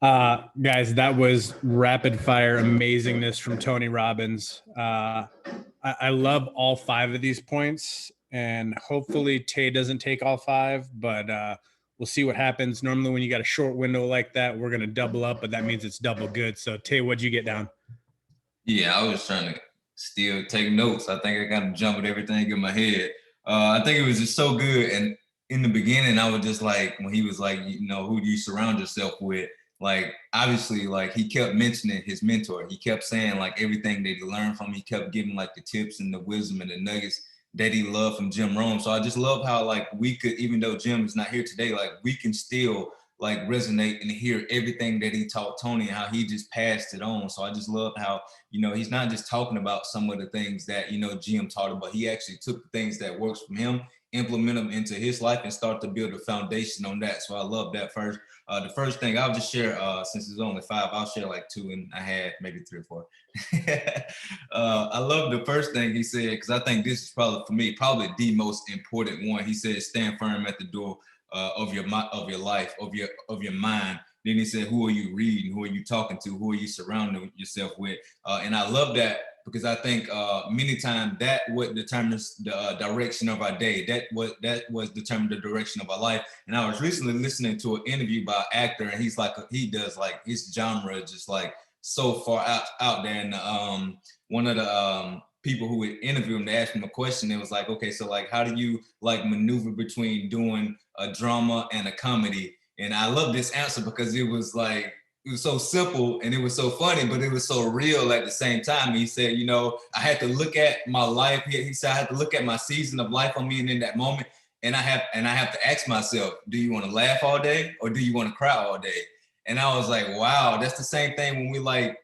Guys, that was rapid fire amazingness from Tony Robbins. I love all five of these points, and hopefully Tay doesn't take all five, but we'll see what happens. Normally, when you got a short window like that, we're going to double up, but that means it's double good. So, Tay, what'd you get down? Yeah, I was trying to still take notes. I think I kind of jumbled everything in my head. I think it was just so good. And in the beginning, I was just like, when he was like, who do you surround yourself with? Like, obviously, like he kept mentioning his mentor. He kept saying like everything that he learned from. He kept giving like the tips and the wisdom and the nuggets that he loved from Jim Rohn. So I just love how like we could, even though Jim is not here today, like we can still like resonate and hear everything that he taught Tony and how he just passed it on. So I just love how he's not just talking about some of the things that, Jim taught about. He actually took the things that works from him, implement them into his life and start to build a foundation on that. So I love that first. The first thing I'll just share, since it's only five, I'll share like two and I had maybe three or four. I love the first thing he said, because I think this is probably, for me, probably the most important one. He said, stand firm at the door of your life, of your mind. Then he said, who are you reading? Who are you talking to? Who are you surrounding yourself with? And I love that because I think many times that what determines the direction of our day. That was determined the direction of our life. And I was recently listening to an interview by an actor, and he's like, he does like his genre just like so far out there. And one of the people who would interview him, they asked him a question. It was like, okay, so like, how do you like maneuver between doing a drama and a comedy? And I love this answer because it was so simple and it was so funny, but it was so real at the same time. He said, I had to look at my life. He said, I had to look at my season of life I'm in that moment. And I have to ask myself, do you want to laugh all day or do you want to cry all day? And I was like, wow, that's the same thing when we like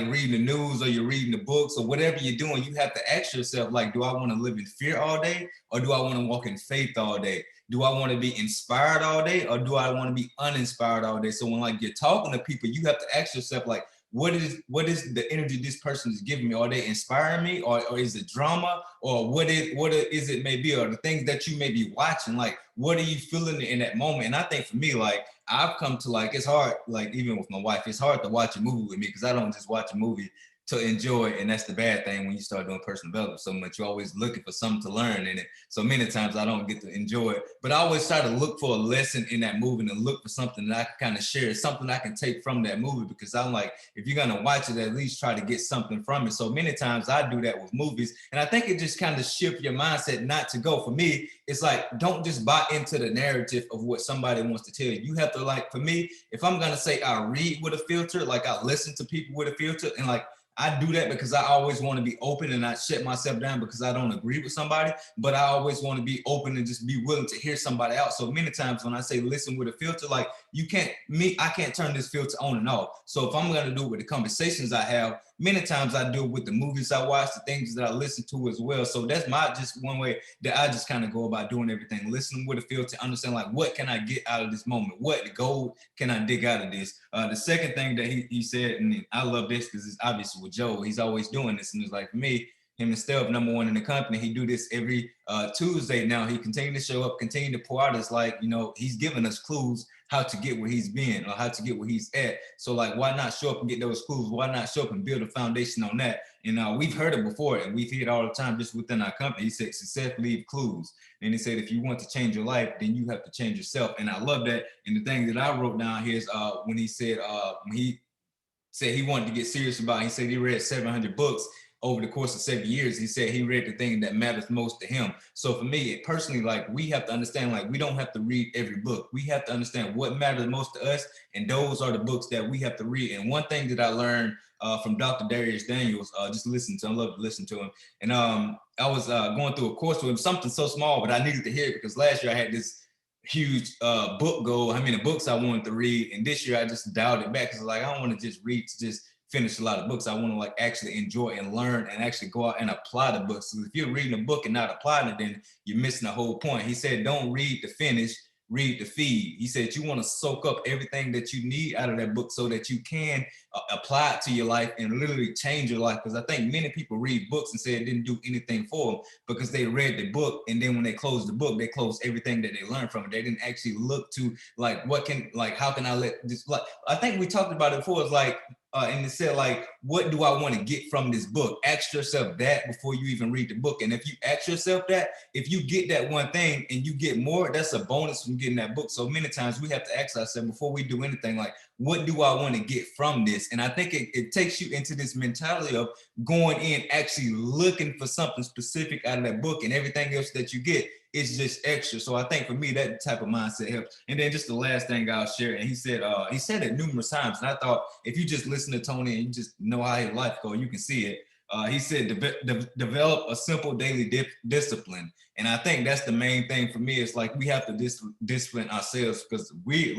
reading the news or you're reading the books or whatever you're doing. You have to ask yourself, like, do I want to live in fear all day or do I want to walk in faith all day? Do I want to be inspired all day or do I want to be uninspired all day? So when like you're talking to people, you have to ask yourself, like, what is the energy this person is giving me? Are they inspiring me or is it drama or what is it may be, or the things that you may be watching? Like, what are you feeling in that moment? And I think for me, like, I've come to like, it's hard, like even with my wife, it's hard to watch a movie with me because I don't just watch a movie to enjoy. And that's the bad thing when you start doing personal development so much. You're always looking for something to learn in it. So many times I don't get to enjoy it, but I always try to look for a lesson in that movie and look for something that I can kind of share, something I can take from that movie, because I'm like, if you're going to watch it, at least try to get something from it. So many times I do that with movies. And I think it just kind of shifts your mindset not to go. For me, it's like, don't just buy into the narrative of what somebody wants to tell you. You have to, like, for me, if I'm going to say I read with a filter, like I listen to people with a filter, and like, I do that because I always want to be open and not shut myself down because I don't agree with somebody, but I always want to be open and just be willing to hear somebody out. So many times when I say listen with a filter, like I can't turn this filter on and off. So if I'm going to do it with the conversations I have, many times I do it with the movies I watch, the things that I listen to as well. So that's just one way that I just kind of go about doing everything. Listen with a filter, understand like, what can I get out of this moment? What gold can I dig out of this? The second thing that he said, and I love this because it's obvious with Joe, he's always doing this. And it's like, for me, him and Steph, number one in the company, he do this every Tuesday now. He continue to show up, continue to pour out. It's like, he's giving us clues how to get where he's been or how to get where he's at. So like, why not show up and get those clues? Why not show up and build a foundation on that? And we've heard it before, and we've heard it all the time just within our company. He said, success leave clues. And he said, if you want to change your life, then you have to change yourself. And I love that. And the thing that I wrote down here is when he said he wanted to get serious about it. He said he read 700 books over the course of 7 years. He said he read the thing that matters most to him. So for me, personally, like, we have to understand, like, we don't have to read every book. We have to understand what matters most to us, and those are the books that we have to read. And one thing that I learned from Dr. Darius Daniels, just listen to him, I love to listen to him. And I was going through a course with him, something so small, but I needed to hear it because last year I had this huge book goal, how many books I wanted to read. And this year I just dialed it back because like, I don't want to just read to just finish a lot of books. I want to like actually enjoy and learn and actually go out and apply the books. So if you're reading a book and not applying it, then you're missing the whole point. He said, don't read to finish, read the feed. He said you want to soak up everything that you need out of that book so that you can apply it to your life and literally change your life. Because I think many people read books and say it didn't do anything for them because they read the book, and then when they closed the book, they closed everything that they learned from it. They didn't actually look to like how can I let this, like I think we talked about it before. It's like and it said like, what do I want to get from this book? Ask yourself that before you even read the book. And if you ask yourself that, if you get that one thing and you get more, that's a bonus from getting that book. So many times we have to ask ourselves before we do anything, like, what do I want to get from this? And I think it takes you into this mentality of going in, actually looking for something specific out of that book, and everything else that you get is just extra. So I think for me, that type of mindset helps. And then just the last thing I'll share, and he said it numerous times, and I thought if you just listen to Tony and you just know how his life goes, you can see it. He said, develop a simple daily discipline. And I think that's the main thing for me. It's like we have to discipline ourselves, because we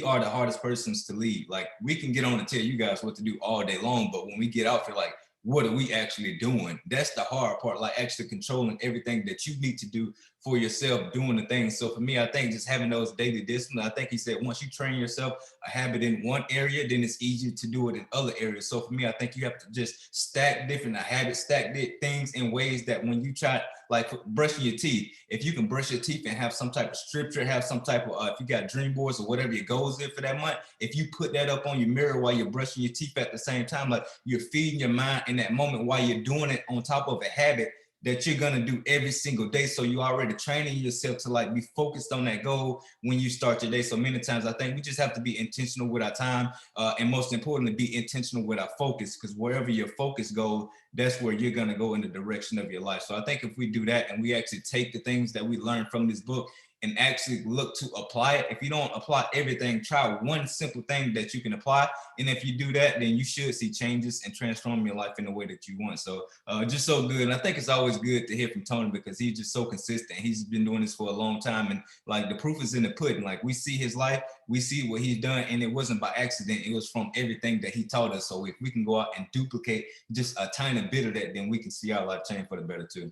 are the hardest persons to lead. Like, we can get on and tell you guys what to do all day long, but when we get out, feel like, what are we actually doing? That's the hard part, like actually controlling everything that you need to do for yourself, doing the things. So for me, I think just having those daily disciplines, I think he said, once you train yourself a habit in one area, then it's easier to do it in other areas. So for me, I think you have to just stack different habits, stack things in ways that when you try, like brushing your teeth, if you can brush your teeth and have some type of scripture, have some type of, if you got dream boards or whatever your goals is for that month, if you put that up on your mirror while you're brushing your teeth at the same time, like you're feeding your mind in that moment while you're doing it on top of a habit that you're gonna do every single day. So you already training yourself to like be focused on that goal when you start your day. So many times I think we just have to be intentional with our time, and most importantly, be intentional with our focus, because wherever your focus goes, that's where you're gonna go in the direction of your life. So I think if we do that and we actually take the things that we learned from this book and actually look to apply it. If you don't apply everything, try one simple thing that you can apply. And if you do that, then you should see changes and transform your life in the way that you want. So just so good. And I think it's always good to hear from Tony, because he's just so consistent. He's been doing this for a long time. And like, the proof is in the pudding. Like, we see his life, we see what he's done, and it wasn't by accident. It was from everything that he taught us. So if we can go out and duplicate just a tiny bit of that, then we can see our life change for the better too.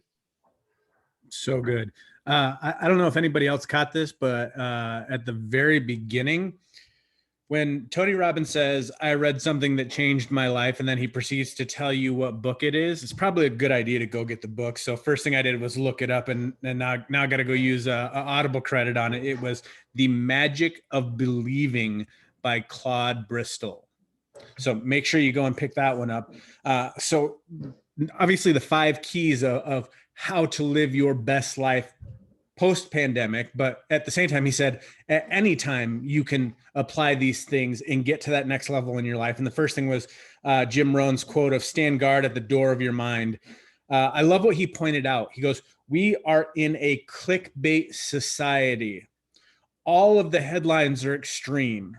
So good. I don't know if anybody else caught this, but at the very beginning, when Tony Robbins says, I read something that changed my life, and then he proceeds to tell you what book it is, it's probably a good idea to go get the book. So first thing I did was look it up, and now I got to go use a Audible credit on it. It was The Magic of Believing by Claude Bristol. So make sure you go and pick that one up. So obviously the 5 keys of how to live your best life post-pandemic, but at the same time, he said, at any time you can apply these things and get to that next level in your life. And the first thing was Jim Rohn's quote of stand guard at the door of your mind. I love what he pointed out. He goes, we are in a clickbait society. All of the headlines are extreme,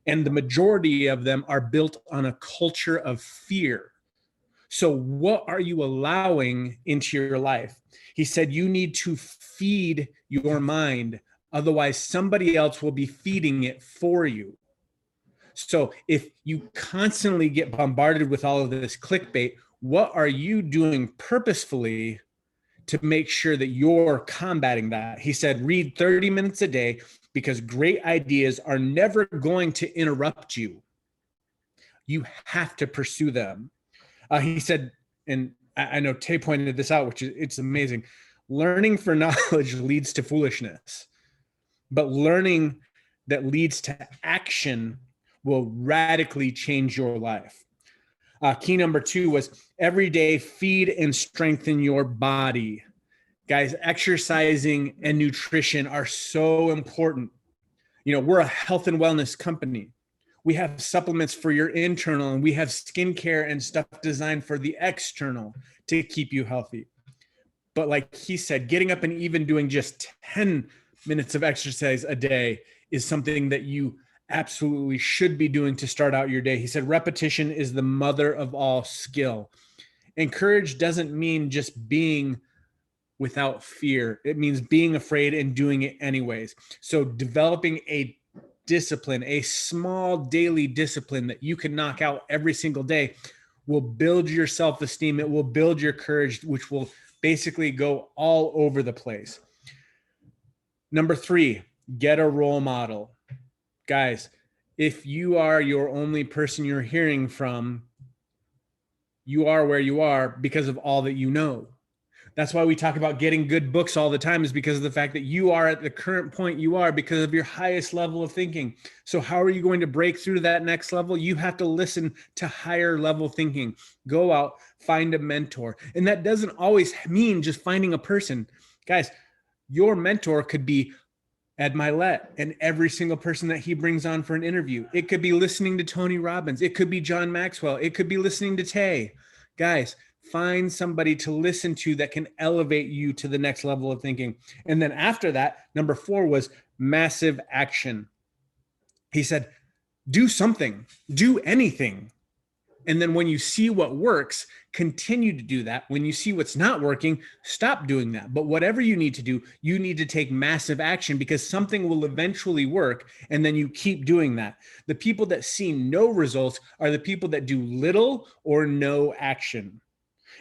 and the majority of them are built on a culture of fear. So what are you allowing into your life? He said, you need to feed your mind. Otherwise, somebody else will be feeding it for you. So if you constantly get bombarded with all of this clickbait, what are you doing purposefully to make sure that you're combating that? He said, read 30 minutes a day, because great ideas are never going to interrupt you. You have to pursue them. He said, and I know Tay pointed this out, which is, it's amazing. Learning for knowledge leads to foolishness, but learning that leads to action will radically change your life. Key number 2 was every day feed and strengthen your body. Guys, exercising and nutrition are so important. You know, we're a health and wellness company. We have supplements for your internal, and we have skincare and stuff designed for the external to keep you healthy. But like he said, getting up and even doing just 10 minutes of exercise a day is something that you absolutely should be doing to start out your day. He said, repetition is the mother of all skill. And courage doesn't mean just being without fear. It means being afraid and doing it anyways. So developing a discipline, a small daily discipline that you can knock out every single day, will build your self-esteem. It will build your courage, which will basically go all over the place. Number 3, Get a role model. Guys, if you are your only person you're hearing from, you are where you are because of all that you know. That's why we talk about getting good books all the time, is because of the fact that you are at the current point you are because of your highest level of thinking. So how are you going to break through to that next level? You have to listen to higher level thinking. Go out, find a mentor. And that doesn't always mean just finding a person. Guys, your mentor could be Ed Milet and every single person that he brings on for an interview. It could be listening to Tony Robbins. It could be John Maxwell. It could be listening to Tay. Guys, find somebody to listen to that can elevate you to the next level of thinking. And then after that, number 4 was massive action. He said, do something, do anything. And then when you see what works, continue to do that. When you see what's not working, stop doing that. But whatever you need to do, you need to take massive action, because something will eventually work. And then you keep doing that. The people that see no results are the people that do little or no action.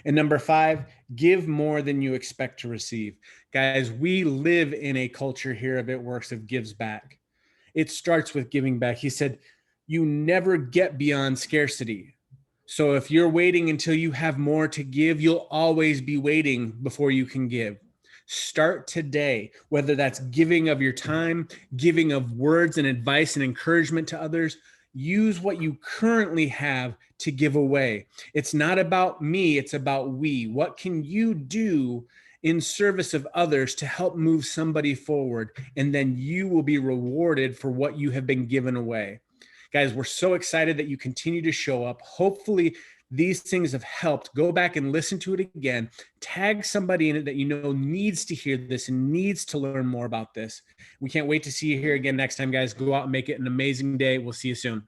And number 5, give more than you expect to receive. Guys, we live in a culture here of It Works of gives back. It starts with giving back. He said, you never get beyond scarcity. So if you're waiting until you have more to give, you'll always be waiting before you can give. Start today, whether that's giving of your time, giving of words and advice and encouragement to others. Use what you currently have to give away. It's not about me, it's about we. What can you do in service of others to help move somebody forward? And then you will be rewarded for what you have been given away. Guys, we're so excited that you continue to show up. Hopefully these things have helped. Go back and listen to it again. Tag somebody in it that you know needs to hear this and needs to learn more about this. We can't wait to see you here again next time, guys. Go out and make it an amazing day. We'll see you soon.